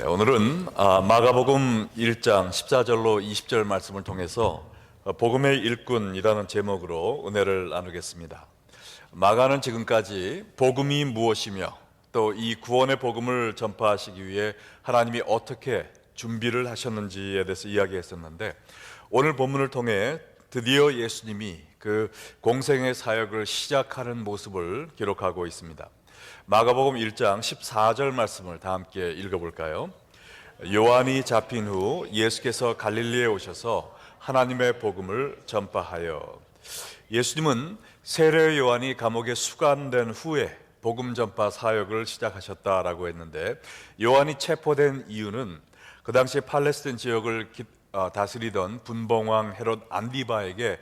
네, 오늘은 마가복음 1장 14절로 20절 말씀을 통해서 복음의 일꾼이라는 제목으로 은혜를 나누겠습니다. 마가는 지금까지 복음이 무엇이며 또 이 구원의 복음을 전파하시기 위해 하나님이 어떻게 준비를 하셨는지에 대해서 이야기했었는데, 오늘 본문을 통해 드디어 예수님이 그 공생의 사역을 시작하는 모습을 기록하고 있습니다. 마가복음 1장 14절 말씀을 다 함께 읽어볼까요? 요한이 잡힌 후 예수께서 갈릴리에 오셔서 하나님의 복음을 전파하여. 예수님은 세례 요한이 감옥에 수감된 후에 복음 전파 사역을 시작하셨다라고 했는데, 요한이 체포된 이유는 그 당시 팔레스타인 지역을 다스리던 분봉왕 헤롯 안디바에게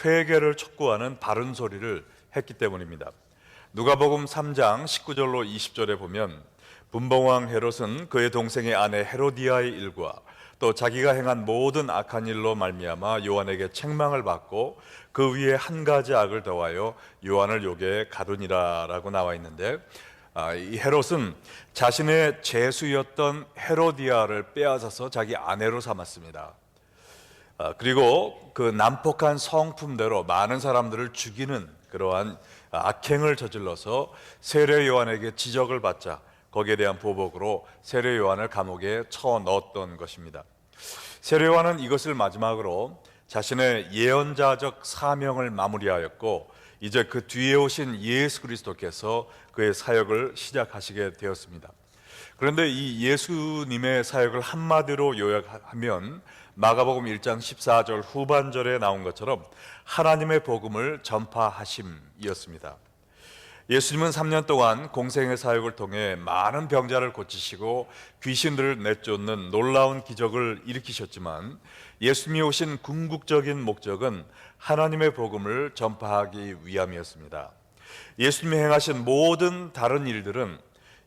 회개를 촉구하는 바른 소리를 했기 때문입니다. 누가복음 3장 19절로 20절에 보면 분봉왕 헤롯은 그의 동생의 아내 헤로디아의 일과 또 자기가 행한 모든 악한 일로 말미암아 요한에게 책망을 받고 그 위에 한 가지 악을 더하여 요한을 욕에 가두니라라고 나와 있는데, 이 헤롯은 자신의 제수였던 헤로디아를 빼앗아서 자기 아내로 삼았습니다. 그리고 그 난폭한 성품대로 많은 사람들을 죽이는 그러한 악행을 저질러서 세례 요한에게 지적을 받자 거기에 대한 보복으로 세례 요한을 감옥에 쳐 넣었던 것입니다. 세례 요한은 이것을 마지막으로 자신의 예언자적 사명을 마무리하였고, 이제 그 뒤에 오신 예수 그리스도께서 그의 사역을 시작하시게 되었습니다. 그런데 이 예수님의 사역을 한마디로 요약하면 마가복음 1장 14절 후반절에 나온 것처럼 하나님의 복음을 전파하심이었습니다. 예수님은 3년 동안 공생의 사역을 통해 많은 병자를 고치시고 귀신들을 내쫓는 놀라운 기적을 일으키셨지만, 예수님이 오신 궁극적인 목적은 하나님의 복음을 전파하기 위함이었습니다. 예수님이 행하신 모든 다른 일들은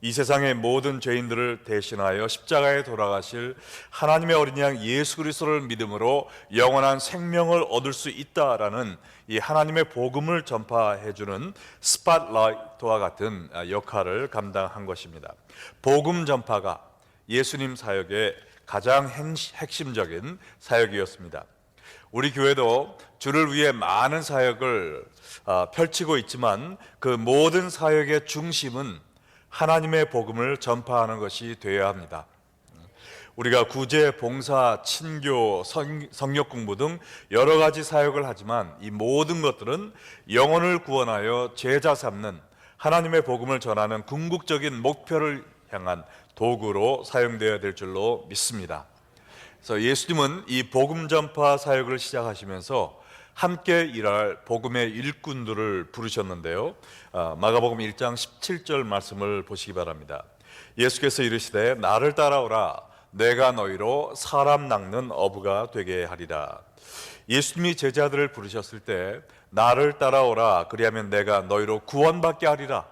이 세상의 모든 죄인들을 대신하여 십자가에 돌아가실 하나님의 어린 양 예수 그리스도를 믿음으로 영원한 생명을 얻을 수 있다라는 이 하나님의 복음을 전파해주는 스팟라이트와 같은 역할을 감당한 것입니다. 복음 전파가 예수님 사역의 가장 핵심적인 사역이었습니다. 우리 교회도 주를 위해 많은 사역을 펼치고 있지만 그 모든 사역의 중심은 하나님의 복음을 전파하는 것이 되어야 합니다. 우리가 구제, 봉사, 친교, 성역 공부 등 여러 가지 사역을 하지만 이 모든 것들은 영혼을 구원하여 제자 삼는 하나님의 복음을 전하는 궁극적인 목표를 향한 도구로 사용되어야 될 줄로 믿습니다. 그래서 예수님은 이 복음 전파 사역을 시작하시면서 함께 일할 복음의 일꾼들을 부르셨는데요, 마가복음 1장 17절 말씀을 보시기 바랍니다. 예수께서 이르시되 나를 따라오라, 내가 너희로 사람 낚는 어부가 되게 하리라. 예수님이 제자들을 부르셨을 때 나를 따라오라, 그리하면 내가 너희로 구원받게 하리라,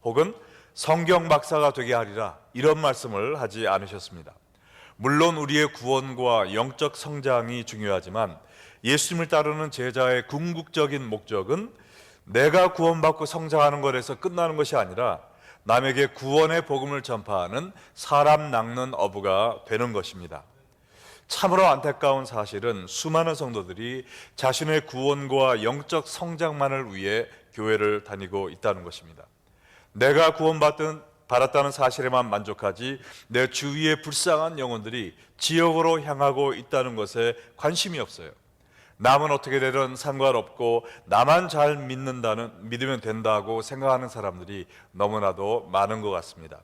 혹은 성경 박사가 되게 하리라, 이런 말씀을 하지 않으셨습니다. 물론 우리의 구원과 영적 성장이 중요하지만 예수님을 따르는 제자의 궁극적인 목적은 내가 구원받고 성장하는 것에서 끝나는 것이 아니라 남에게 구원의 복음을 전파하는 사람 낚는 어부가 되는 것입니다. 참으로 안타까운 사실은 수많은 성도들이 자신의 구원과 영적 성장만을 위해 교회를 다니고 있다는 것입니다. 내가 받았다는 사실에만 만족하지 내 주위의 불쌍한 영혼들이 지옥으로 향하고 있다는 것에 관심이 없어요. 남은 어떻게 되든 상관없고 나만 잘 믿으면 된다고 생각하는 사람들이 너무나도 많은 것 같습니다.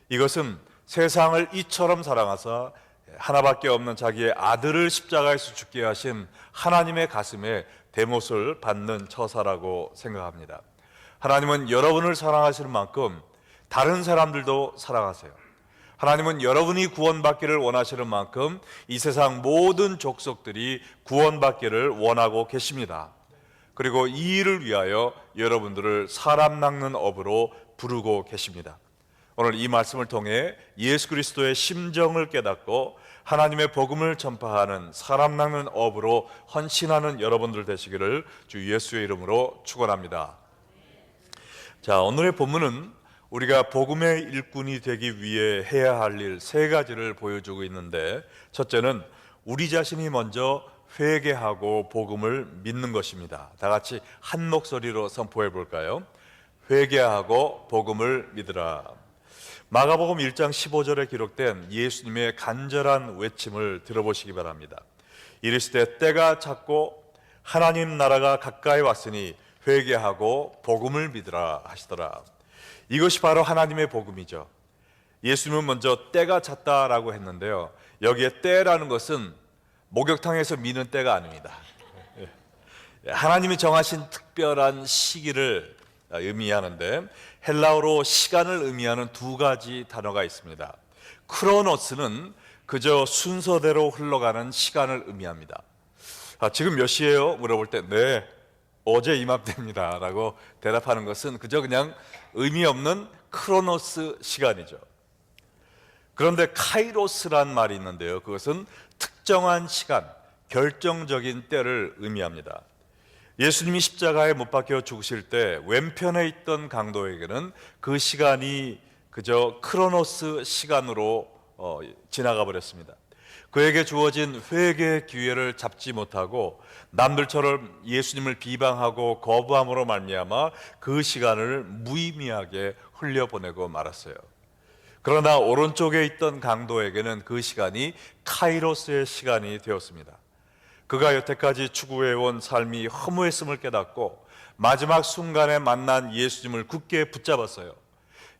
이것은 세상을 이처럼 사랑하사 하나밖에 없는 자기의 아들을 십자가에서 죽게 하신 하나님의 가슴에 대못을 받는 처사라고 생각합니다. 하나님은 여러분을 사랑하시는 만큼 다른 사람들도 사랑하세요. 하나님은 여러분이 구원받기를 원하시는 만큼 이 세상 모든 족속들이 구원받기를 원하고 계십니다. 그리고 이 일을 위하여 여러분들을 사람 낚는 업으로 부르고 계십니다. 오늘 이 말씀을 통해 예수 그리스도의 심정을 깨닫고 하나님의 복음을 전파하는 사람 낚는 업으로 헌신하는 여러분들 되시기를 주 예수의 이름으로 축원합니다. 자, 오늘의 본문은 우리가 복음의 일꾼이 되기 위해 해야 할 일 세 가지를 보여주고 있는데, 첫째는 우리 자신이 먼저 회개하고 복음을 믿는 것입니다. 다 같이 한 목소리로 선포해 볼까요? 회개하고 복음을 믿으라. 마가복음 1장 15절에 기록된 예수님의 간절한 외침을 들어보시기 바랍니다. 이르시되 때가 찼고 하나님 나라가 가까이 왔으니 회개하고 복음을 믿으라 하시더라. 이것이 바로 하나님의 복음이죠. 예수님은 먼저 때가 찼다라고 했는데요, 여기에 때라는 것은 목욕탕에서 미는 때가 아닙니다. 하나님이 정하신 특별한 시기를 의미하는데, 헬라어로 시간을 의미하는 두 가지 단어가 있습니다. 크로노스는 그저 순서대로 흘러가는 시간을 의미합니다. 지금 몇 시예요? 물어볼 때 네, 어제 이맘때입니다 라고 대답하는 것은 그저 그냥 의미 없는 크로노스 시간이죠. 그런데 카이로스란 말이 있는데요, 그것은 특정한 시간, 결정적인 때를 의미합니다. 예수님이 십자가에 못 박혀 죽으실 때 왼편에 있던 강도에게는 그 시간이 그저 크로노스 시간으로 지나가 버렸습니다. 그에게 주어진 회개의 기회를 잡지 못하고 남들처럼 예수님을 비방하고 거부함으로 말미암아 그 시간을 무의미하게 흘려보내고 말았어요. 그러나 오른쪽에 있던 강도에게는 그 시간이 카이로스의 시간이 되었습니다. 그가 여태까지 추구해온 삶이 허무했음을 깨닫고 마지막 순간에 만난 예수님을 굳게 붙잡았어요.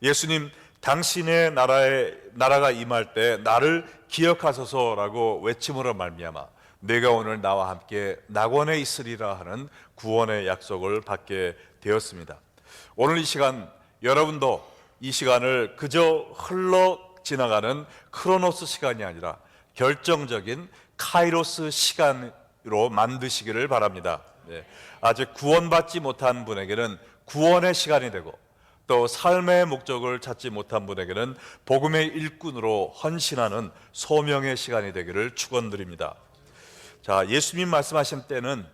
예수님, 당신의 나라가 임할 때 나를 기억하소서라고 외침으로 말미암아 내가 오늘 나와 함께 낙원에 있으리라 하는 구원의 약속을 받게 되었습니다. 오늘 이 시간, 여러분도 이 시간을 그저 흘러 지나가는 크로노스 시간이 아니라 결정적인 카이로스 시간으로 만드시기를 바랍니다. 아직 구원받지 못한 분에게는 구원의 시간이 되고, 또 삶의 목적을 찾지 못한 분에게는 복음의 일꾼으로 헌신하는 소명의 시간이 되기를 축원드립니다. 자, 예수님 말씀하신 때는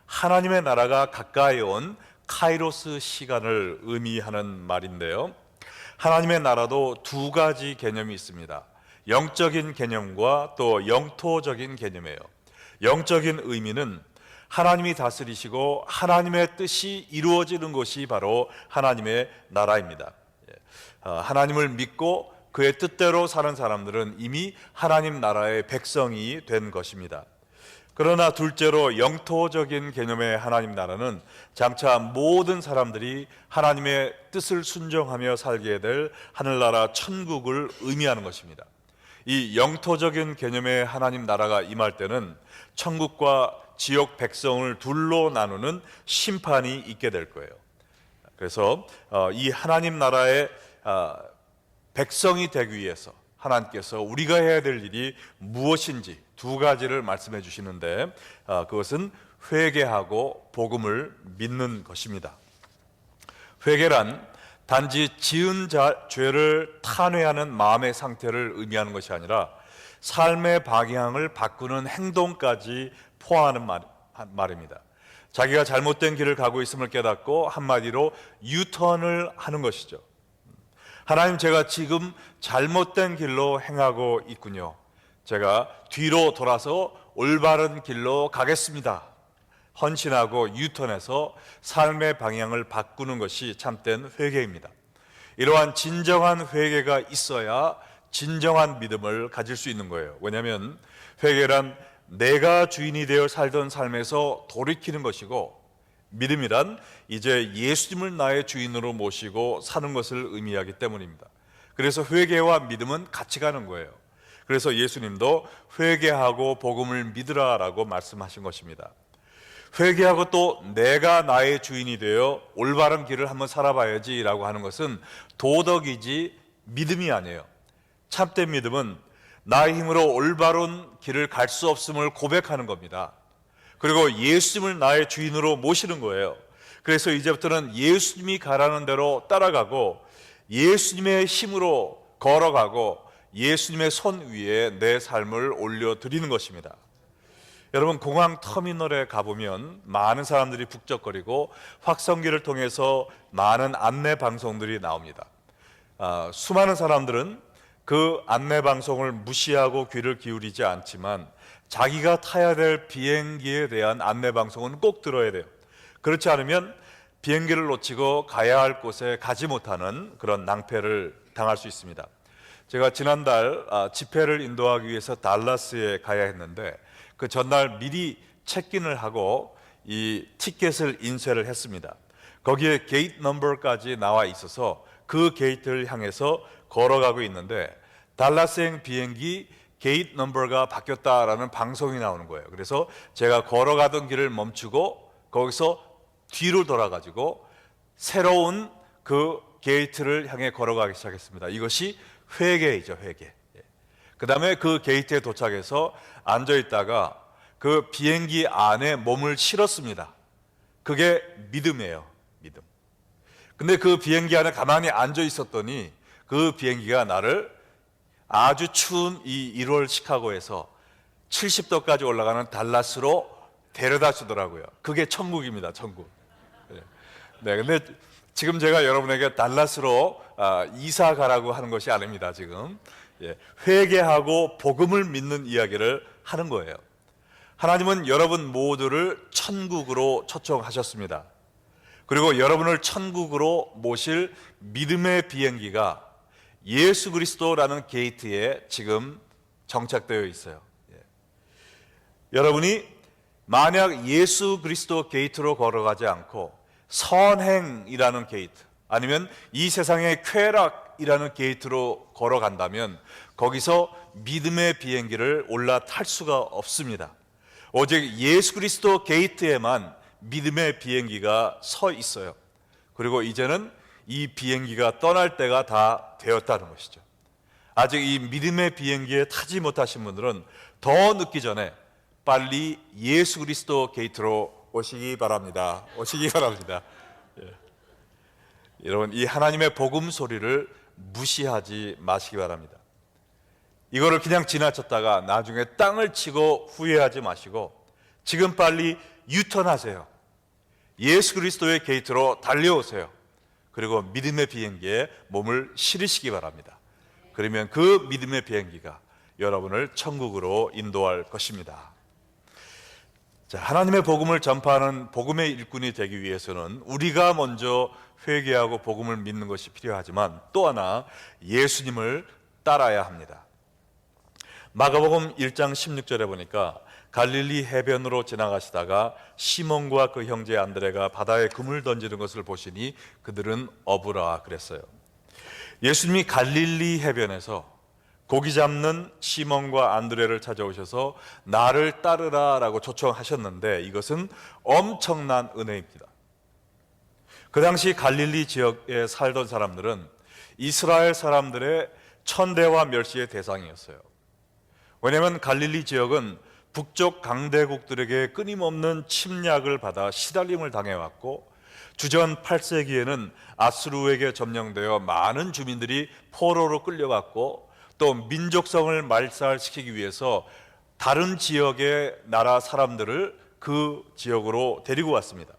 하나님의 나라가 가까이 온 카이로스 시간을 의미하는 말인데요, 하나님의 나라도 두 가지 개념이 있습니다. 영적인 개념과 또 영토적인 개념이에요. 영적인 의미는 하나님이 다스리시고 하나님의 뜻이 이루어지는 것이 바로 하나님의 나라입니다. 하나님을 믿고 그의 뜻대로 사는 사람들은 이미 하나님 나라의 백성이 된 것입니다. 그러나 둘째로 영토적인 개념의 하나님 나라는 장차 모든 사람들이 하나님의 뜻을 순종하며 살게 될 하늘나라 천국을 의미하는 것입니다. 이 영토적인 개념의 하나님 나라가 임할 때는 천국과 지옥 백성을 둘로 나누는 심판이 있게 될 거예요. 그래서 이 하나님 나라의 백성이 되기 위해서 하나님께서 우리가 해야 될 일이 무엇인지 두 가지를 말씀해 주시는데, 그것은 회개하고 복음을 믿는 것입니다. 회개란 단지 지은 죄를 탄회하는 마음의 상태를 의미하는 것이 아니라 삶의 방향을 바꾸는 행동까지 포함하는 말입니다. 자기가 잘못된 길을 가고 있음을 깨닫고 한마디로 유턴을 하는 것이죠. 하나님, 제가 지금 잘못된 길로 행하고 있군요. 제가 뒤로 돌아서 올바른 길로 가겠습니다. 헌신하고 유턴해서 삶의 방향을 바꾸는 것이 참된 회개입니다. 이러한 진정한 회개가 있어야 진정한 믿음을 가질 수 있는 거예요. 왜냐하면 회개란 내가 주인이 되어 살던 삶에서 돌이키는 것이고, 믿음이란 이제 예수님을 나의 주인으로 모시고 사는 것을 의미하기 때문입니다. 그래서 회개와 믿음은 같이 가는 거예요. 그래서 예수님도 회개하고 복음을 믿으라라고 말씀하신 것입니다. 회개하고 또 내가 나의 주인이 되어 올바른 길을 한번 살아봐야지라고 하는 것은 도덕이지 믿음이 아니에요. 참된 믿음은 나의 힘으로 올바른 길을 갈 수 없음을 고백하는 겁니다. 그리고 예수님을 나의 주인으로 모시는 거예요. 그래서 이제부터는 예수님이 가라는 대로 따라가고 예수님의 힘으로 걸어가고 예수님의 손 위에 내 삶을 올려드리는 것입니다. 여러분, 공항 터미널에 가보면 많은 사람들이 북적거리고 확성기를 통해서 많은 안내 방송들이 나옵니다. 수많은 사람들은 그 안내 방송을 무시하고 귀를 기울이지 않지만 자기가 타야 될 비행기에 대한 안내 방송은 꼭 들어야 돼요. 그렇지 않으면 비행기를 놓치고 가야 할 곳에 가지 못하는 그런 낭패를 당할 수 있습니다. 제가 지난달 집회를 인도하기 위해서 달라스에 가야 했는데 그 전날 미리 체크인을 하고 이 티켓을 인쇄를 했습니다. 거기에 게이트 넘버까지 나와 있어서 그 게이트를 향해서 걸어가고 있는데 달라스행 비행기 게이트 넘버가 바뀌었다라는 방송이 나오는 거예요. 그래서 제가 걸어가던 길을 멈추고 거기서 뒤로 돌아가지고 새로운 그 게이트를 향해 걸어가기 시작했습니다. 이것이 회개이죠, 회개. 그 다음에 그 게이트에 도착해서 앉아있다가 그 비행기 안에 몸을 실었습니다. 그게 믿음이에요, 믿음. 근데 그 비행기 안에 가만히 앉아 있었더니 그 비행기가 나를 아주 추운 이 1월 시카고에서 70도까지 올라가는 달라스로 데려다 주더라고요. 그게 천국입니다, 천국. 네, 근데 지금 제가 여러분에게 달라스로 이사 가라고 하는 것이 아닙니다, 지금. 회개하고 복음을 믿는 이야기를 하는 거예요. 하나님은 여러분 모두를 천국으로 초청하셨습니다. 그리고 여러분을 천국으로 모실 믿음의 비행기가 예수 그리스도라는 게이트에 지금 정착되어 있어요. 여러분이 만약 예수 그리스도 게이트로 걸어가지 않고 선행이라는 게이트 아니면 이 세상의 쾌락이라는 게이트로 걸어간다면 거기서 믿음의 비행기를 올라탈 수가 없습니다. 오직 예수 그리스도 게이트에만 믿음의 비행기가 서 있어요. 그리고 이제는 이 비행기가 떠날 때가 다 되었다는 것이죠. 아직 이 믿음의 비행기에 타지 못하신 분들은 더 늦기 전에 빨리 예수 그리스도 게이트로 오시기 바랍니다. 오시기 바랍니다. 여러분, 이 하나님의 복음 소리를 무시하지 마시기 바랍니다. 이거를 그냥 지나쳤다가 나중에 땅을 치고 후회하지 마시고 지금 빨리 유턴하세요. 예수 그리스도의 게이트로 달려오세요. 그리고 믿음의 비행기에 몸을 실으시기 바랍니다. 그러면 그 믿음의 비행기가 여러분을 천국으로 인도할 것입니다. 자, 하나님의 복음을 전파하는 복음의 일꾼이 되기 위해서는 우리가 먼저 회개하고 복음을 믿는 것이 필요하지만 또 하나 예수님을 따라야 합니다. 마가복음 1장 16절에 보니까 갈릴리 해변으로 지나가시다가 시몬과 그 형제 안드레가 바다에 금을 던지는 것을 보시니 그들은 어부라 그랬어요. 예수님이 갈릴리 해변에서 고기 잡는 시몬과 안드레를 찾아오셔서 나를 따르라 라고 초청하셨는데 이것은 엄청난 은혜입니다. 그 당시 갈릴리 지역에 살던 사람들은 이스라엘 사람들의 천대와 멸시의 대상이었어요. 왜냐하면 갈릴리 지역은 북쪽 강대국들에게 끊임없는 침략을 받아 시달림을 당해왔고 주전 8세기에는 아수르에게 점령되어 많은 주민들이 포로로 끌려갔고 또 민족성을 말살시키기 위해서 다른 지역의 나라 사람들을 그 지역으로 데리고 왔습니다.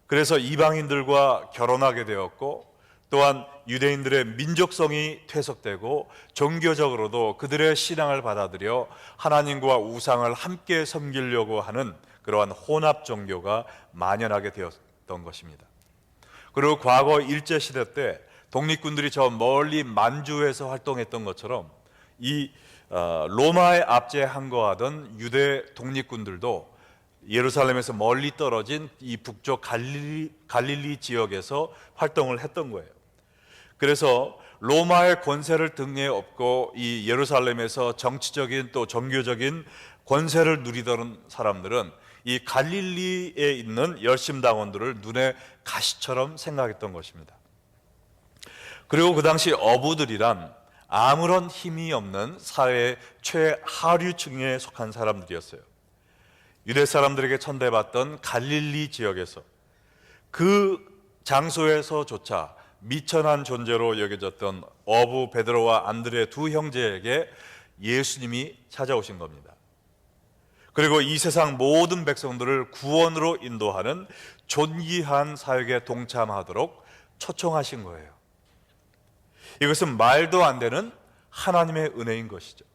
그래서 이방인들과 결혼하게 되었고 또한 유대인들의 민족성이 퇴색되고 종교적으로도 그들의 신앙을 받아들여 하나님과 우상을 함께 섬기려고 하는 그러한 혼합 종교가 만연하게 되었던 것입니다. 그리고 과거 일제시대 때 독립군들이 저 멀리 만주에서 활동했던 것처럼 이 로마에 압제항거하던 유대 독립군들도 예루살렘에서 멀리 떨어진 이 북쪽 갈릴리 지역에서 활동을 했던 거예요. 그래서 로마의 권세를 등에 업고 이 예루살렘에서 정치적인 또 종교적인 권세를 누리던 사람들은 이 갈릴리에 있는 열심당원들을 눈에 가시처럼 생각했던 것입니다. 그리고 그 당시 어부들이란 아무런 힘이 없는 사회의 최하류층에 속한 사람들이었어요. 유대 사람들에게 천대받던 갈릴리 지역에서 그 장소에서조차 미천한 존재로 여겨졌던 어부 베드로와 안드레 두 형제에게 예수님이 찾아오신 겁니다. 그리고 이 세상 모든 백성들을 구원으로 인도하는 존귀한 사역에 동참하도록 초청하신 거예요. 이것은 말도 안 되는 하나님의 은혜인 것이죠.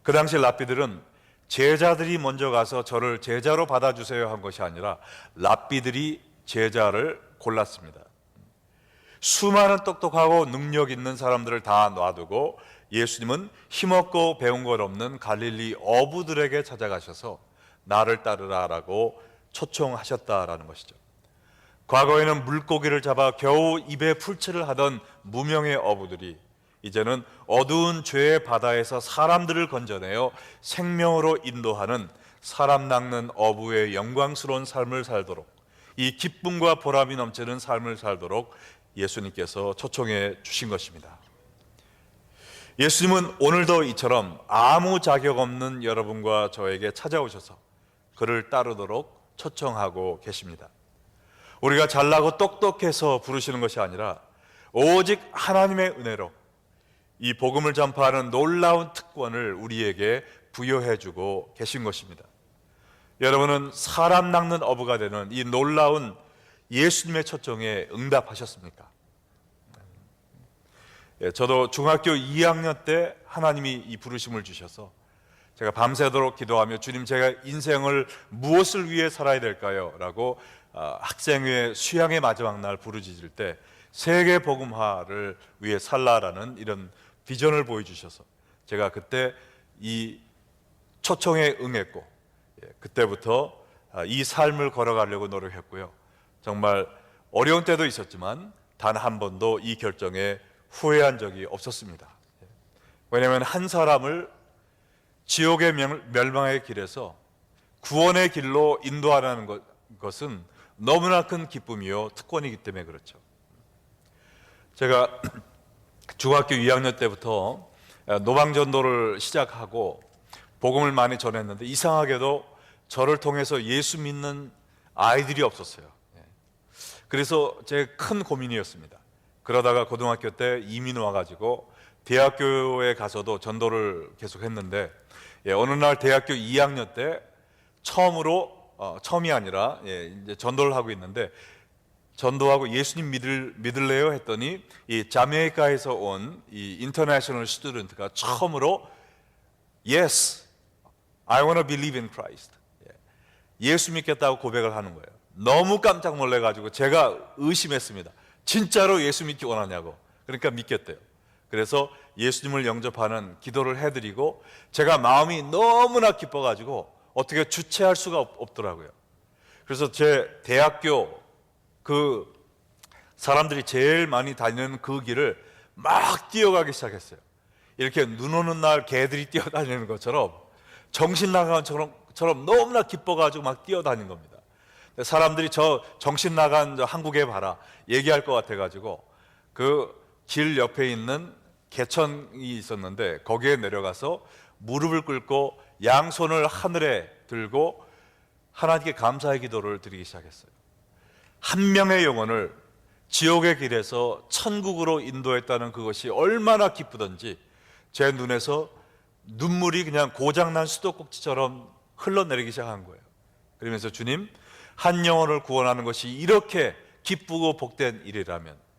그 당시 랍비들은 제자들이 먼저 가서 저를 제자로 받아주세요 한 것이 아니라 랍비들이 제자를 골랐습니다. 수많은 똑똑하고 능력 있는 사람들을 다 놔두고 예수님은 힘없고 배운 것 없는 갈릴리 어부들에게 찾아가셔서 나를 따르라라고 초청하셨다라는 것이죠. 과거에는 물고기를 잡아 겨우 입에 풀칠을 하던 무명의 어부들이 이제는 어두운 죄의 바다에서 사람들을 건져내어 생명으로 인도하는 사람 낚는 어부의 영광스러운 삶을 살도록, 이 기쁨과 보람이 넘치는 삶을 살도록 예수님께서 초청해 주신 것입니다. 예수님은 오늘도 이처럼 아무 자격 없는 여러분과 저에게 찾아오셔서 그를 따르도록 초청하고 계십니다. 우리가 잘나고 똑똑해서 부르시는 것이 아니라 오직 하나님의 은혜로 이 복음을 전파하는 놀라운 특권을 우리에게 부여해 주고 계신 것입니다. 여러분은 사람 낚는 어부가 되는 이 놀라운 예수님의 초청에 응답하셨습니까? 저도 중학교 2학년 때 하나님이 이 부르심을 주셔서 제가 밤새도록 기도하며 주님, 제가 인생을 무엇을 위해 살아야 될까요? 라고 학생회 수양의 마지막 날 부르짖을 때 세계 복음화를 위해 살라라는 이런 비전을 보여주셔서 제가 그때 이 초청에 응했고, 그때부터 이 삶을 걸어가려고 노력했고요. 정말 어려운 때도 있었지만 단 한 번도 이 결정에 후회한 적이 없었습니다. 왜냐하면 한 사람을 지옥의 멸망의 길에서 구원의 길로 인도하라는 것은 너무나 큰 기쁨이요 특권이기 때문에 그렇죠. 제가 중학교 2학년 때부터 노방전도를 시작하고 복음을 많이 전했는데 이상하게도 저를 통해서 예수 믿는 아이들이 없었어요. 그래서 제 큰 고민이었습니다. 그러다가 고등학교 때 이민 와가지고 대학교에 가서도 전도를 계속 했는데, 어느 날 대학교 2학년 때 처음이 아니라 이제 전도를 하고 있는데, 전도하고 예수님 믿을래요 했더니 이 자메이카에서 온 이 인터내셔널 스튜던트가 처음으로 Yes, I want to believe in Christ, 예수 믿겠다고 고백을 하는 거예요. 너무 깜짝 놀래가지고 제가 의심했습니다. 진짜로 예수 믿기 원하냐고. 그러니까 믿겠대요. 그래서 예수님을 영접하는 기도를 해드리고 제가 마음이 너무나 기뻐가지고 어떻게 주체할 수가 없더라고요. 그래서 제 대학교 그 사람들이 제일 많이 다니는 그 길을 막 뛰어가기 시작했어요. 이렇게 눈 오는 날 개들이 뛰어다니는 것처럼 정신 나간 처럼 너무나 기뻐가지고 막 뛰어다닌 겁니다. 사람들이 저 정신 나간 저 한국에 봐라 얘기할 것 같아가지고 그 길 옆에 있는 개천이 있었는데 거기에 내려가서 무릎을 꿇고 양손을 하늘에 들고 하나님께 감사의 기도를 드리기 시작했어요. 한 명의 영혼을 지옥의 길에서 천국으로 인도했다는 그것이 얼마나 기쁘던지 제 눈에서 눈물이 그냥 고장난 수도꼭지처럼 흘러내리기 시작한 거예요. 그러면서 주님, 한 영혼을 구원하는 것이 이렇게 기쁘고 복된 일이라면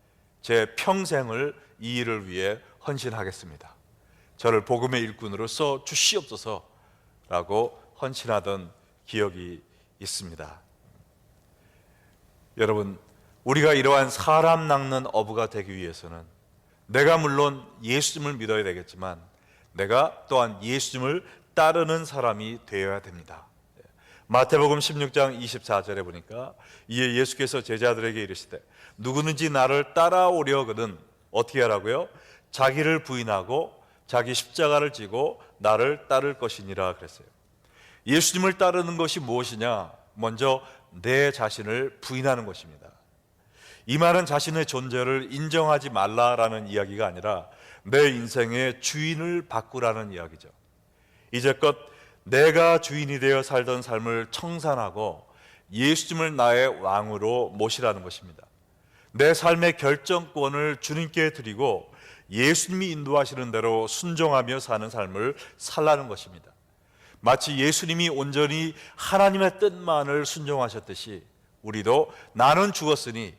제 평생을 이 일을 위해 헌신하겠습니다. 저를 복음의 일꾼으로 써 주시옵소서라고 헌신하던 기억이 있습니다. 여러분, 우리가 이러한 사람 낚는 어부가 되기 위해서는 내가 물론 예수님을 믿어야 되겠지만 내가 또한 예수님을 따르는 사람이 되어야 됩니다. 마태복음 16장 24절에 보니까 이에 예수께서 제자들에게 이르시되 누구든지 나를 따라오려거든 어떻게 하라고요? 자기를 부인하고 자기 십자가를 지고 나를 따를 것이니라 그랬어요. 예수님을 따르는 것이 무엇이냐? 먼저 내 자신을 부인하는 것입니다. 이 말은 자신의 존재를 인정하지 말라라는 이야기가 아니라 내 인생의 주인을 바꾸라는 이야기죠. 이제껏 내가 주인이 되어 살던 삶을 청산하고 예수님을 나의 왕으로 모시라는 것입니다. 내 삶의 결정권을 주님께 드리고 예수님이 인도하시는 대로 순종하며 사는 삶을 살라는 것입니다. 마치 예수님이 온전히 하나님의 뜻만을 순종하셨듯이 우리도 나는 죽었으니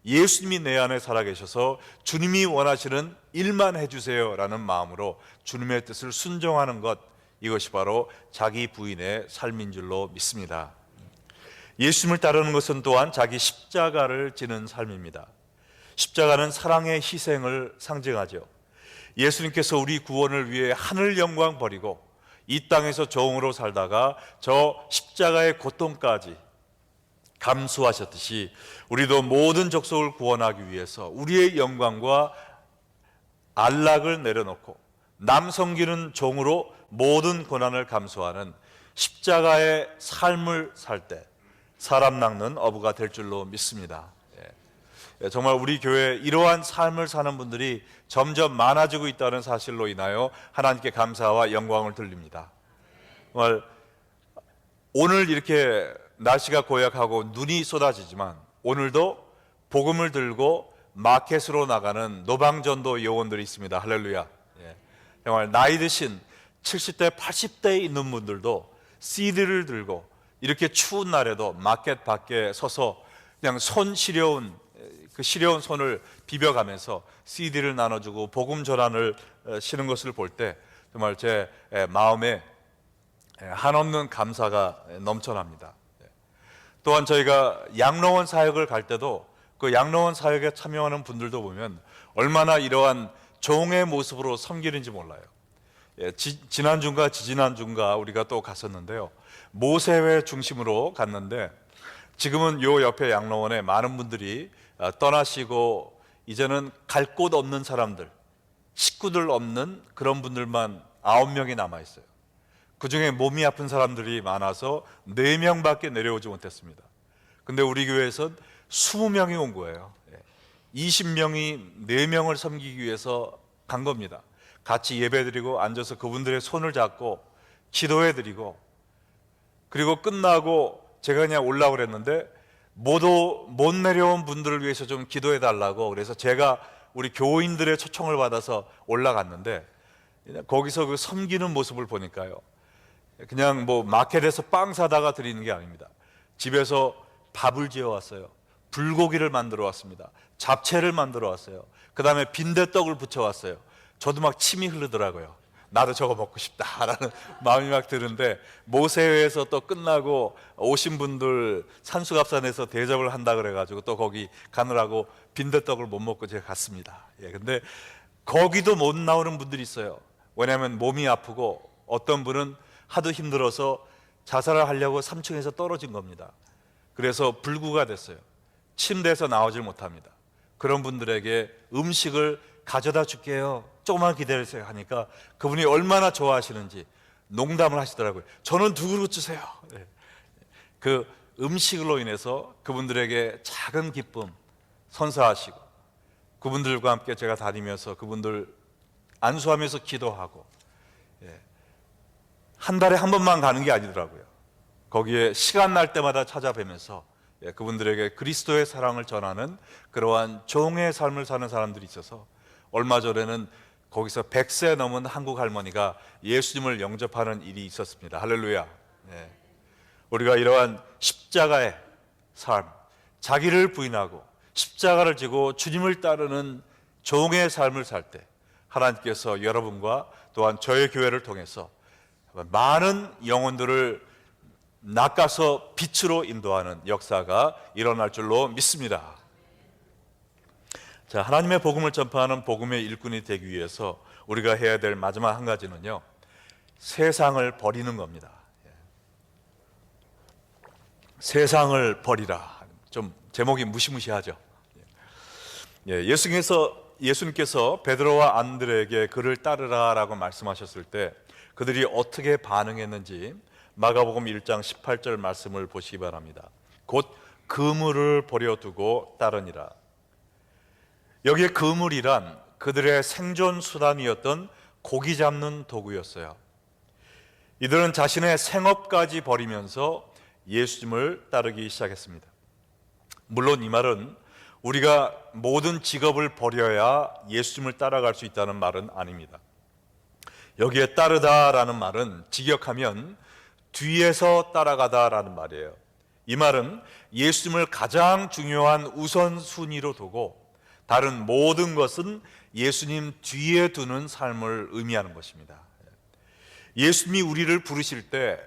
예수님이 내 안에 살아계셔서 주님이 원하시는 일만 해주세요 라는 마음으로 주님의 뜻을 순종하는 것, 이것이 바로 자기 부인의 삶인 줄로 믿습니다. 예수님을 따르는 것은 또한 자기 십자가를 지는 삶입니다. 십자가는 사랑의 희생을 상징하죠. 예수님께서 우리 구원을 위해 하늘 영광 버리고 이 땅에서 종으로 살다가 저 십자가의 고통까지 감수하셨듯이 우리도 모든 족속을 구원하기 위해서 우리의 영광과 안락을 내려놓고 남 섬기는 종으로 모든 고난을 감수하는 십자가의 삶을 살 때 사람 낚는 어부가 될 줄로 믿습니다. 정말 우리 교회에 이러한 삶을 사는 분들이 점점 많아지고 있다는 사실로 인하여 하나님께 감사와 영광을 돌립니다. 정말 오늘 이렇게 날씨가 고약하고 눈이 쏟아지지만 오늘도 복음을 들고 마켓으로 나가는 노방전도 요원들이 있습니다. 할렐루야. 정말 나이 드신 70대 80대에 있는 분들도 CD를 들고 이렇게 추운 날에도 마켓 밖에 서서 그냥 손 시려운 그 시려운 손을 비벼가면서 CD를 나눠주고 복음 전환을 시는 것을 볼 때 정말 제 마음에 한없는 감사가 넘쳐납니다. 또한 저희가 양로원 사역을 갈 때도 그 양로원 사역에 참여하는 분들도 보면 얼마나 이러한 종의 모습으로 섬기는지 몰라요. 지난주인가 지지난주인가 우리가 또 갔었는데요, 모세회 중심으로 갔는데 지금은 요 옆에 양로원에 많은 분들이 떠나시고 이제는 갈 곳 없는 사람들, 식구들 없는 그런 분들만 9명이 남아있어요. 그 중에 몸이 아픈 사람들이 많아서 4명밖에 내려오지 못했습니다. 근데 우리 교회에서 20명이 온 거예요. 20명이 4명을 섬기기 위해서 간 겁니다. 같이 예배드리고 앉아서 그분들의 손을 잡고 기도해드리고, 그리고 끝나고 제가 그냥 올라오고 그랬는데 못 내려온 분들을 위해서 좀 기도해 달라고, 그래서 제가 우리 교인들의 초청을 받아서 올라갔는데 거기서 그 섬기는 모습을 보니까요, 그냥 뭐 마켓에서 빵 사다가 드리는 게 아닙니다. 집에서 밥을 지어 왔어요. 불고기를 만들어 왔습니다. 잡채를 만들어 왔어요. 그 다음에 빈대떡을 부쳐 왔어요. 저도 막 침이 흐르더라고요. 나도 저거 먹고 싶다라는 마음이 막 드는데, 모세회에서 또 끝나고 오신 분들 산수갑산에서 대접을 한다 그래가지고 또 거기 가느라고 빈대떡을 못 먹고 제가 갔습니다. 근데 거기도 못 나오는 분들이 있어요. 왜냐하면 몸이 아프고 어떤 분은 하도 힘들어서 자살을 하려고 3층에서 떨어진 겁니다. 그래서 불구가 됐어요. 침대에서 나오질 못합니다. 그런 분들에게 음식을 가져다 줄게요, 조금만 기다리세요 하니까 그분이 얼마나 좋아하시는지 농담을 하시더라고요. 저는 2그릇 주세요. 그 음식으로 인해서 그분들에게 작은 기쁨 선사하시고, 그분들과 함께 제가 다니면서 그분들 안수하면서 기도하고, 한 달에 한 번만 가는 게 아니더라고요. 거기에 시간 날 때마다 찾아뵈면서 그분들에게 그리스도의 사랑을 전하는 그러한 종의 삶을 사는 사람들이 있어서, 얼마 전에는 거기서 100세 넘은 한국 할머니가 예수님을 영접하는 일이 있었습니다. 할렐루야. 우리가 이러한 십자가의 삶, 자기를 부인하고 십자가를 지고 주님을 따르는 종의 삶을 살 때 하나님께서 여러분과 또한 저의 교회를 통해서 많은 영혼들을 낚아서 빛으로 인도하는 역사가 일어날 줄로 믿습니다. 자, 하나님의 복음을 전파하는 복음의 일꾼이 되기 위해서 우리가 해야 될 마지막 한 가지는요, 세상을 버리는 겁니다. 세상을 버리라. 좀 제목이 무시무시하죠. 예수님께서 베드로와 안드레에게 그를 따르라라고 말씀하셨을 때 그들이 어떻게 반응했는지 마가복음 1장 18절 말씀을 보시기 바랍니다. 곧 그물을 버려두고 따르니라. 여기에 그물이란 그들의 생존 수단이었던 고기 잡는 도구였어요. 이들은 자신의 생업까지 버리면서 예수님을 따르기 시작했습니다. 물론 이 말은 우리가 모든 직업을 버려야 예수님을 따라갈 수 있다는 말은 아닙니다. 여기에 따르다라는 말은 직역하면 뒤에서 따라가다라는 말이에요. 이 말은 예수님을 가장 중요한 우선순위로 두고 다른 모든 것은 예수님 뒤에 두는 삶을 의미하는 것입니다. 예수님이 우리를 부르실 때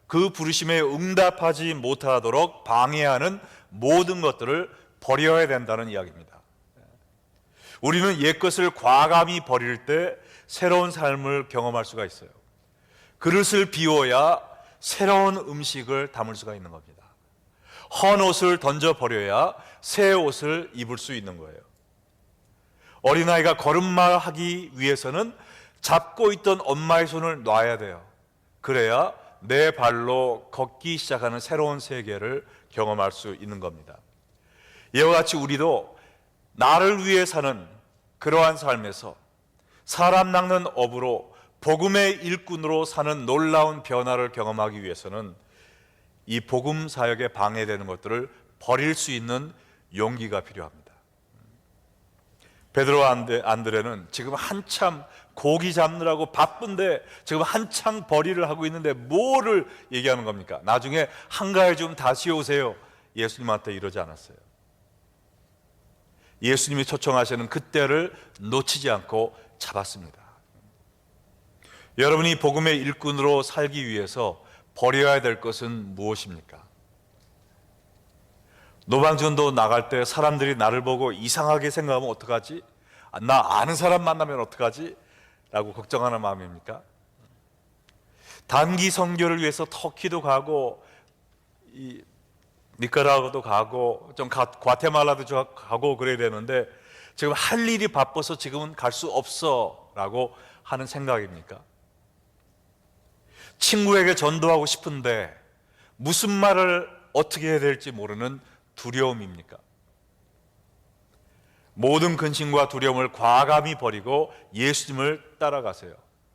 그 부르심에 응답하지 못하도록 방해하는 모든 것들을 버려야 된다는 이야기입니다. 우리는 옛것을 과감히 버릴 때 새로운 삶을 경험할 수가 있어요. 그릇을 비워야 새로운 음식을 담을 수가 있는 겁니다. 헌 옷을 던져버려야 새 옷을 입을 수 있는 거예요. 어린아이가 걸음마하기 위해서는 잡고 있던 엄마의 손을 놔야 돼요. 그래야 내 발로 걷기 시작하는 새로운 세계를 경험할 수 있는 겁니다. 이와 같이 우리도 나를 위해 사는 그러한 삶에서 사람 낚는 업으로 복음의 일꾼으로 사는 놀라운 변화를 경험하기 위해서는 이 복음 사역에 방해되는 것들을 버릴 수 있는 용기가 필요합니다. 베드로와 안드레는 지금 한참 고기 잡느라고 바쁜데 지금 한창 벌이를 하고 있는데 뭐를 얘기하는 겁니까? 나중에 한가해 좀 다시 오세요. 예수님한테 이러지 않았어요. 예수님이 초청하시는 그때를 놓치지 않고 잡았습니다. 여러분이 복음의 일꾼으로 살기 위해서 버려야 될 것은 무엇입니까? 노방전도 나갈 때 사람들이 나를 보고 이상하게 생각하면 어떡하지? 나 아는 사람 만나면 어떡하지? 라고 걱정하는 마음입니까? 단기 선교를 위해서 터키도 가고 니카라과도 가고 좀 과테말라도 가고 그래야 되는데 지금 할 일이 바빠서 지금은 갈 수 없어 라고 하는 생각입니까? 친구에게 전도하고 싶은데 무슨 말을 어떻게 해야 될지 모르는 두려움입니까? 모든 근심과 두려움을 과감히 버리고 예수님을 따라가세요.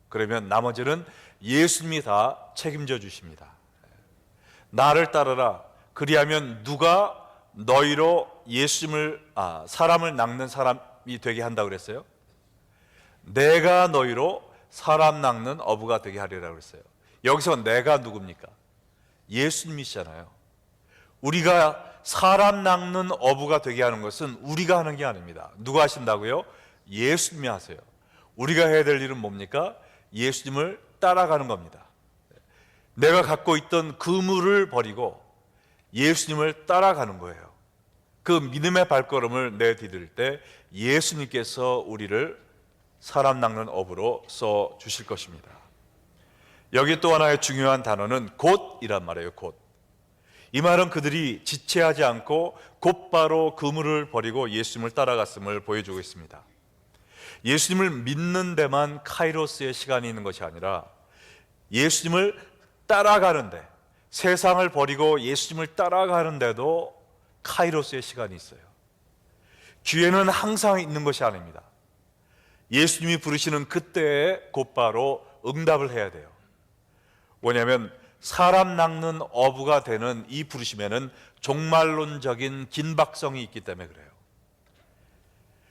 그러면 나머지는 예수님이 다 책임져 주십니다. 나를 따르라. 그리하면 누가 너희로 사람을 낚는 사람이 되게 한다고 그랬어요? 내가 너희로 사람 낚는 어부가 되게 하리라고 그랬어요. 여기서 내가 누굽니까? 예수님이시잖아요. 우리가 사람 낚는 어부가 되게 하는 것은 우리가 하는 게 아닙니다. 누가 하신다고요? 예수님이 하세요. 우리가 해야 될 일은 뭡니까? 예수님을 따라가는 겁니다. 내가 갖고 있던 그물을 버리고 예수님을 따라가는 거예요. 그 믿음의 발걸음을 내디딜 때 예수님께서 우리를 사람 낚는 어부로 써 주실 것입니다. 여기 또 하나의 중요한 단어는 곧이란 말이에요. 곧. 이 말은 그들이 지체하지 않고 곧바로 그물을 버리고 예수님을 따라갔음을 보여주고 있습니다. 예수님을 믿는 데만 카이로스의 시간이 있는 것이 아니라 예수님을 따라가는데, 세상을 버리고 예수님을 따라가는데도 카이로스의 시간이 있어요. 기회는 항상 있는 것이 아닙니다. 예수님이 부르시는 그때에 곧바로 응답을 해야 돼요. 뭐냐면 사람 낚는 어부가 되는 이 부르심에는 종말론적인 긴박성이 있기 때문에 그래요.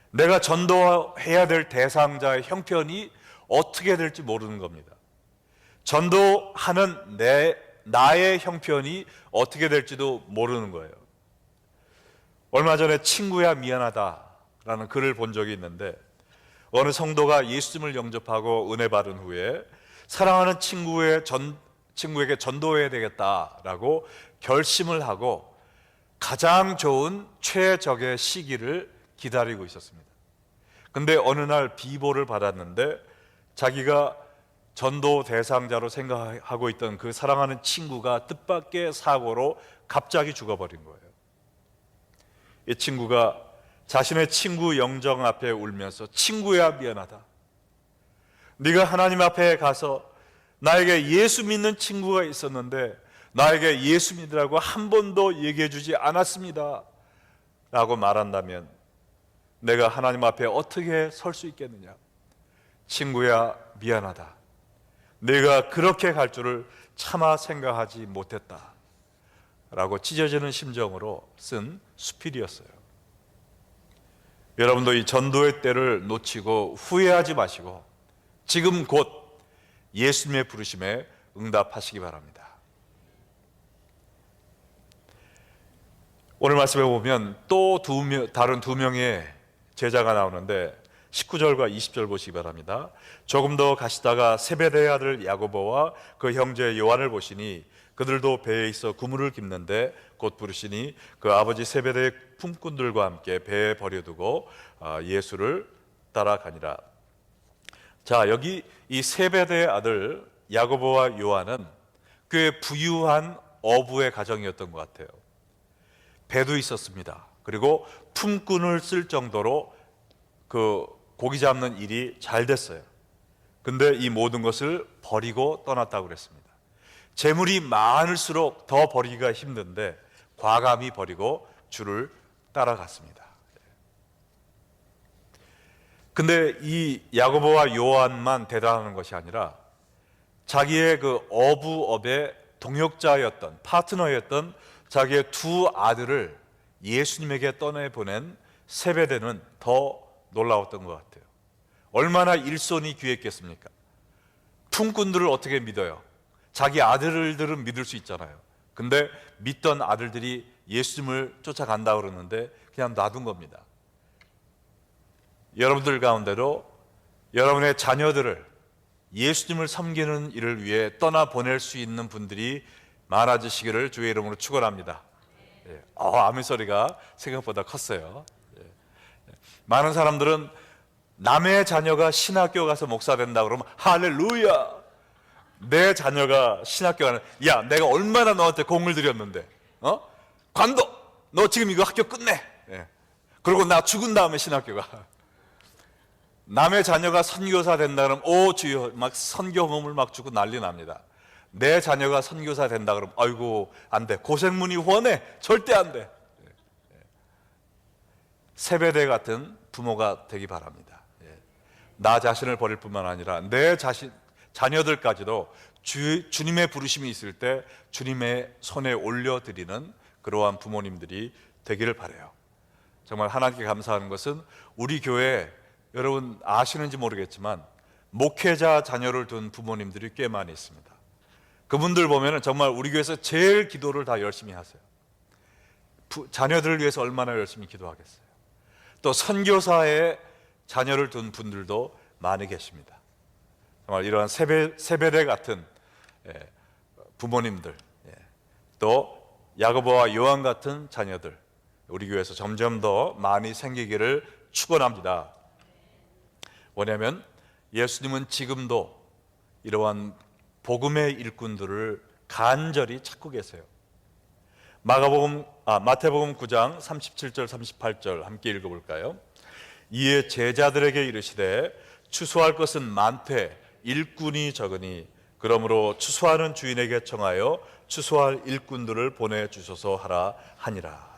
내가 전도해야 될 대상자의 형편이 어떻게 될지 모르는 겁니다. 전도하는 나의 형편이 어떻게 될지도 모르는 거예요. 얼마 전에 친구야 미안하다라는 글을 본 적이 있는데, 어느 성도가 예수님을 영접하고 은혜 받은 후에 사랑하는 친구에게 전도해야 되겠다라고 결심을 하고 가장 좋은 최적의 시기를 기다리고 있었습니다. 근데 어느 날 비보를 받았는데 자기가 전도 대상자로 생각하고 있던 그 사랑하는 친구가 뜻밖의 사고로 갑자기 죽어버린 거예요. 이 친구가 자신의 친구 영정 앞에 울면서 친구야 미안하다. 네가 하나님 앞에 가서 나에게 예수 믿는 친구가 있었는데 나에게 예수 믿으라고 한 번도 얘기해 주지 않았습니다 라고 말한다면 내가 하나님 앞에 어떻게 설 수 있겠느냐. 친구야 미안하다. 내가 그렇게 갈 줄을 차마 생각하지 못했다 라고 찢어지는 심정으로 쓴 수필이었어요. 여러분도 이 전도의 때를 놓치고 후회하지 마시고 지금 곧 예수님의 부르심에 응답하시기 바랍니다. 오늘 말씀에 보면 또 다른 두 명의 제자가 나오는데 19절과 20절 보시기 바랍니다. 조금 더 가시다가 세베대의 아들 야고보와 그 형제 요한을 보시니 그들도 배에 있어 그물을 깁는데 곧 부르시니 그 아버지 세베대의 품꾼들과 함께 배에 버려두고 예수를 따라가니라. 자, 여기 이 세베대의 아들 야고보와 요한은 꽤 부유한 어부의 가정이었던 것 같아요. 배도 있었습니다. 그리고 품꾼을 쓸 정도로 그 고기 잡는 일이 잘 됐어요. 근데 이 모든 것을 버리고 떠났다고 그랬습니다. 재물이 많을수록 더 버리기가 힘든데 과감히 버리고 주를 따라갔습니다. 근데 이 야고보와 요한만 대단한 것이 아니라 자기의 그 어부업의 동역자였던 파트너였던 자기의 두 아들을 예수님에게 떠내보낸 세베대는 더 놀라웠던 것 같아요. 얼마나 일손이 귀했겠습니까? 품꾼들을 어떻게 믿어요? 자기 아들들은 믿을 수 있잖아요. 근데 믿던 아들들이 예수님을 쫓아간다 그러는데 그냥 놔둔 겁니다. 여러분들 가운데로 여러분의 자녀들을 예수님을 섬기는 일을 위해 떠나보낼 수 있는 분들이 많아지시기를 주의 이름으로 축원합니다. 아멘 소리가 생각보다 컸어요. 많은 사람들은 남의 자녀가 신학교 가서 목사 된다 그러면 할렐루야. 내 자녀가 신학교 가는, 야, 내가 얼마나 너한테 공을 들였는데, 관도 너 지금 이거 학교 끝내. 그리고 나 죽은 다음에 신학교가. 남의 자녀가 선교사 된다 그러면 오 주여 막 선교험을 막 주고 난리 납니다. 내 자녀가 선교사 된다 그러면 아이고 안 돼, 고생문이 후원해, 절대 안 돼. 세베대 같은 부모가 되기 바랍니다. 나 자신을 버릴 뿐만 아니라 내 자녀들까지도 주님의 부르심이 있을 때 주님의 손에 올려드리는 그러한 부모님들이 되기를 바라요. 정말 하나님께 감사하는 것은 우리 교회, 여러분 아시는지 모르겠지만 목회자 자녀를 둔 부모님들이 꽤 많이 있습니다. 그분들 보면 정말 우리 교회에서 제일 기도를 다 열심히 하세요. 자녀들을 위해서 얼마나 열심히 기도하겠어요. 또 선교사의 자녀를 둔 분들도 많이 계십니다. 정말 이러한 세베대 같은 부모님들, 또 야고보와 요한 같은 자녀들 우리 교회에서 점점 더 많이 생기기를 축원합니다. 뭐냐면 예수님은 지금도 이러한 복음의 일꾼들을 간절히 찾고 계세요. 마태복음 9장 37절 38절 함께 읽어볼까요? 이에 제자들에게 이르시되 추수할 것은 많되 일꾼이 적으니 그러므로 추수하는 주인에게 청하여 추수할 일꾼들을 보내주소서 하라 하니라.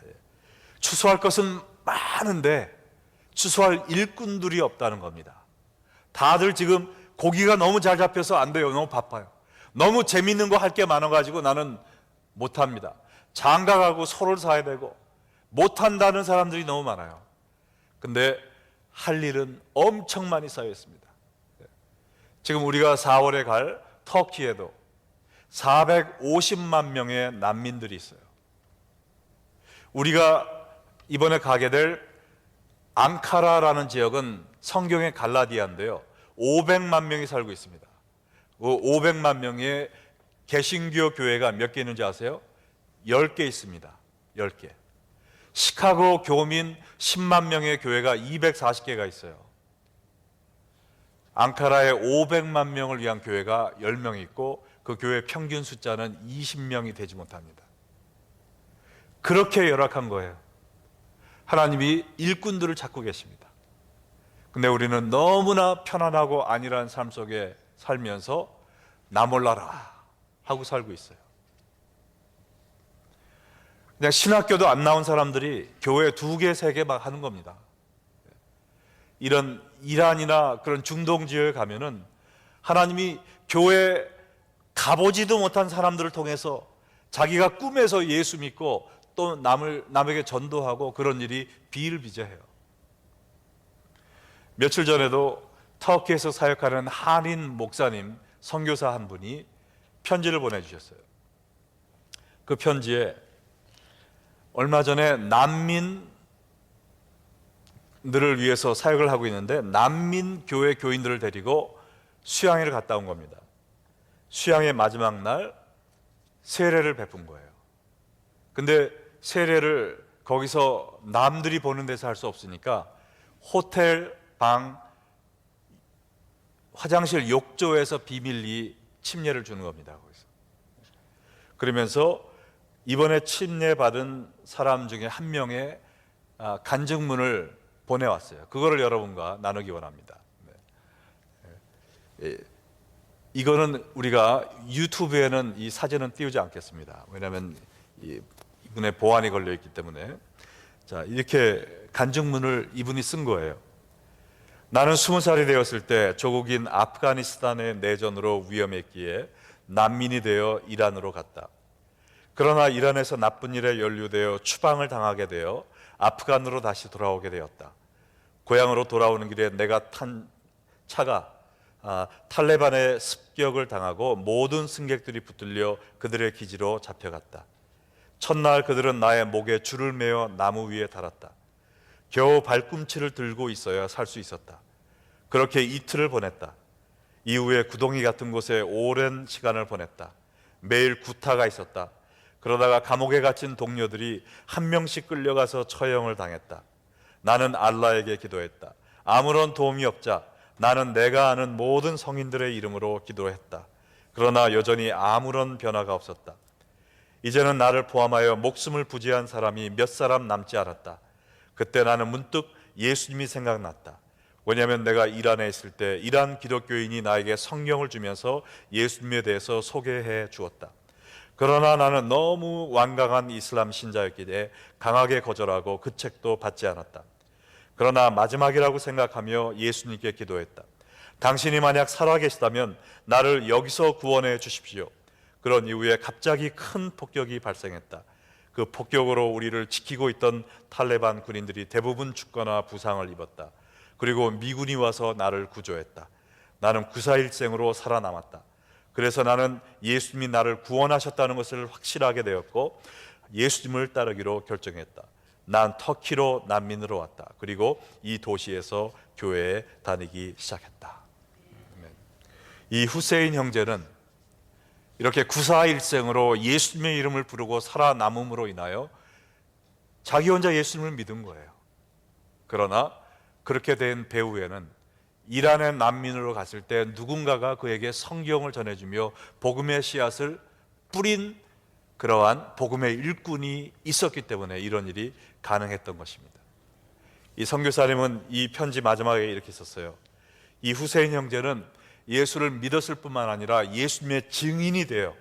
추수할 것은 많은데 추수할 일꾼들이 없다는 겁니다. 다들 지금 고기가 너무 잘 잡혀서 안 돼요. 너무 바빠요. 너무 재밌는 거 할 게 많아가지고 나는 못합니다. 장가가고 소를 사야 되고 못한다는 사람들이 너무 많아요. 근데 할 일은 엄청 많이 쌓여 있습니다. 지금 우리가 4월에 갈 터키에도 450만 명의 난민들이 있어요. 우리가 이번에 가게 될 앙카라라는 지역은 성경의 갈라디아인데요, 500만 명이 살고 있습니다. 500만 명의 개신교 교회가 몇 개 있는지 아세요? 10개 있습니다. 10개. 시카고 교민 10만 명의 교회가 240개가 있어요. 앙카라에 500만 명을 위한 교회가 10명 있고 그 교회 평균 숫자는 20명이 되지 못합니다. 그렇게 열악한 거예요. 하나님이 일꾼들을 찾고 계십니다. 근데 우리는 너무나 편안하고 안일한 삶 속에 살면서 나 몰라라 하고 살고 있어요. 그냥 신학교도 안 나온 사람들이 교회 2개, 3개 막 하는 겁니다. 이런 이란이나 그런 중동 지역에 가면은 하나님이 교회 가보지도 못한 사람들을 통해서 자기가 꿈에서 예수 믿고 또 남에게 전도하고 그런 일이 비일비재해요. 며칠 전에도 터키에서 사역하는 한인 목사님, 선교사 한 분이 편지를 보내주셨어요. 그 편지에 얼마 전에 난민들을 위해서 사역을 하고 있는데 난민 교회 교인들을 데리고 수양회를 갔다 온 겁니다. 수양회 마지막 날 세례를 베푼 거예요. 근데 세례를 거기서 남들이 보는 데서 할 수 없으니까 호텔 방 화장실 욕조에서 비밀리 침례를 주는 겁니다. 거기서. 그러면서 이번에 침례 받은 사람 중에 한 명의 간증문을 보내왔어요. 그거를 여러분과 나누기 원합니다. 이거는 우리가 유튜브에는 이 사진은 띄우지 않겠습니다. 왜냐하면 이분의 보안이 걸려 있기 때문에. 자, 이렇게 간증문을 이분이 쓴 거예요. 나는 20살이 되었을 때 조국인 아프가니스탄의 내전으로 위험했기에 난민이 되어 이란으로 갔다. 그러나 이란에서 나쁜 일에 연루되어 추방을 당하게 되어 아프간으로 다시 돌아오게 되었다. 고향으로 돌아오는 길에 내가 탄 차가 탈레반의 습격을 당하고 모든 승객들이 붙들려 그들의 기지로 잡혀갔다. 첫날 그들은 나의 목에 줄을 매어 나무 위에 달았다. 겨우 발꿈치를 들고 있어야 살 수 있었다. 그렇게 이틀을 보냈다. 이후에 구덩이 같은 곳에 오랜 시간을 보냈다. 매일 구타가 있었다. 그러다가 감옥에 갇힌 동료들이 한 명씩 끌려가서 처형을 당했다. 나는 알라에게 기도했다. 아무런 도움이 없자 나는 내가 아는 모든 성인들의 이름으로 기도했다. 그러나 여전히 아무런 변화가 없었다. 이제는 나를 포함하여 목숨을 부지한 사람이 몇 사람 남지 않았다. 그때 나는 문득 예수님이 생각났다. 왜냐하면 내가 이란에 있을 때 이란 기독교인이 나에게 성경을 주면서 예수님에 대해서 소개해 주었다. 그러나 나는 너무 완강한 이슬람 신자였기에 강하게 거절하고 그 책도 받지 않았다. 그러나 마지막이라고 생각하며 예수님께 기도했다. 당신이 만약 살아계시다면 나를 여기서 구원해 주십시오. 그런 이후에 갑자기 큰 폭격이 발생했다. 그 폭격으로 우리를 지키고 있던 탈레반 군인들이 대부분 죽거나 부상을 입었다. 그리고 미군이 와서 나를 구조했다. 나는 9.4일생으로 살아남았다. 그래서 나는 예수님이 나를 구원하셨다는 것을 확실하게 되었고 예수님을 따르기로 결정했다. 난 터키로 난민으로 왔다. 그리고 이 도시에서 교회에 다니기 시작했다. 이 후세인 형제는 이렇게 9.4일생으로 예수님의 이름을 부르고 살아남음으로 인하여 자기 혼자 예수님을 믿은 거예요. 그러나 그렇게 된 배후에는 이란의 난민으로 갔을 때 누군가가 그에게 성경을 전해주며 복음의 씨앗을 뿌린 그러한 복음의 일꾼이 있었기 때문에 이런 일이 가능했던 것입니다. 이 선교사님은 이 편지 마지막에 이렇게 썼어요. 이 후세인 형제는 예수를 믿었을 뿐만 아니라 예수님의 증인이 되어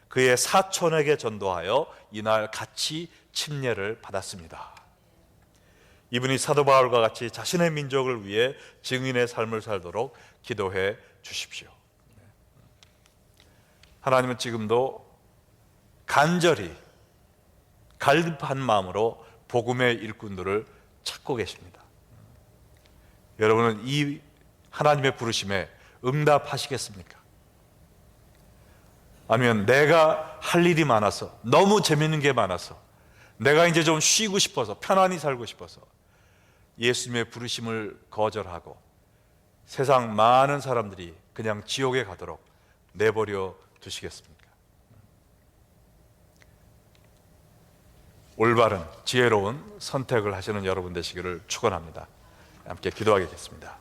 그의 사촌에게 전도하여 이날 같이 침례를 받았습니다. 이분이 사도 바울과 같이 자신의 민족을 위해 증인의 삶을 살도록 기도해 주십시오. 하나님은 지금도 간절히 갈급한 마음으로 복음의 일꾼들을 찾고 계십니다. 여러분은 이 하나님의 부르심에 응답하시겠습니까? 아니면 내가 할 일이 많아서, 너무 재밌는 게 많아서, 내가 이제 좀 쉬고 싶어서, 편안히 살고 싶어서 예수님의 부르심을 거절하고 세상 많은 사람들이 그냥 지옥에 가도록 내버려 두시겠습니까? 올바른 지혜로운 선택을 하시는 여러분 되시기를 축원합니다. 함께 기도하겠습니다.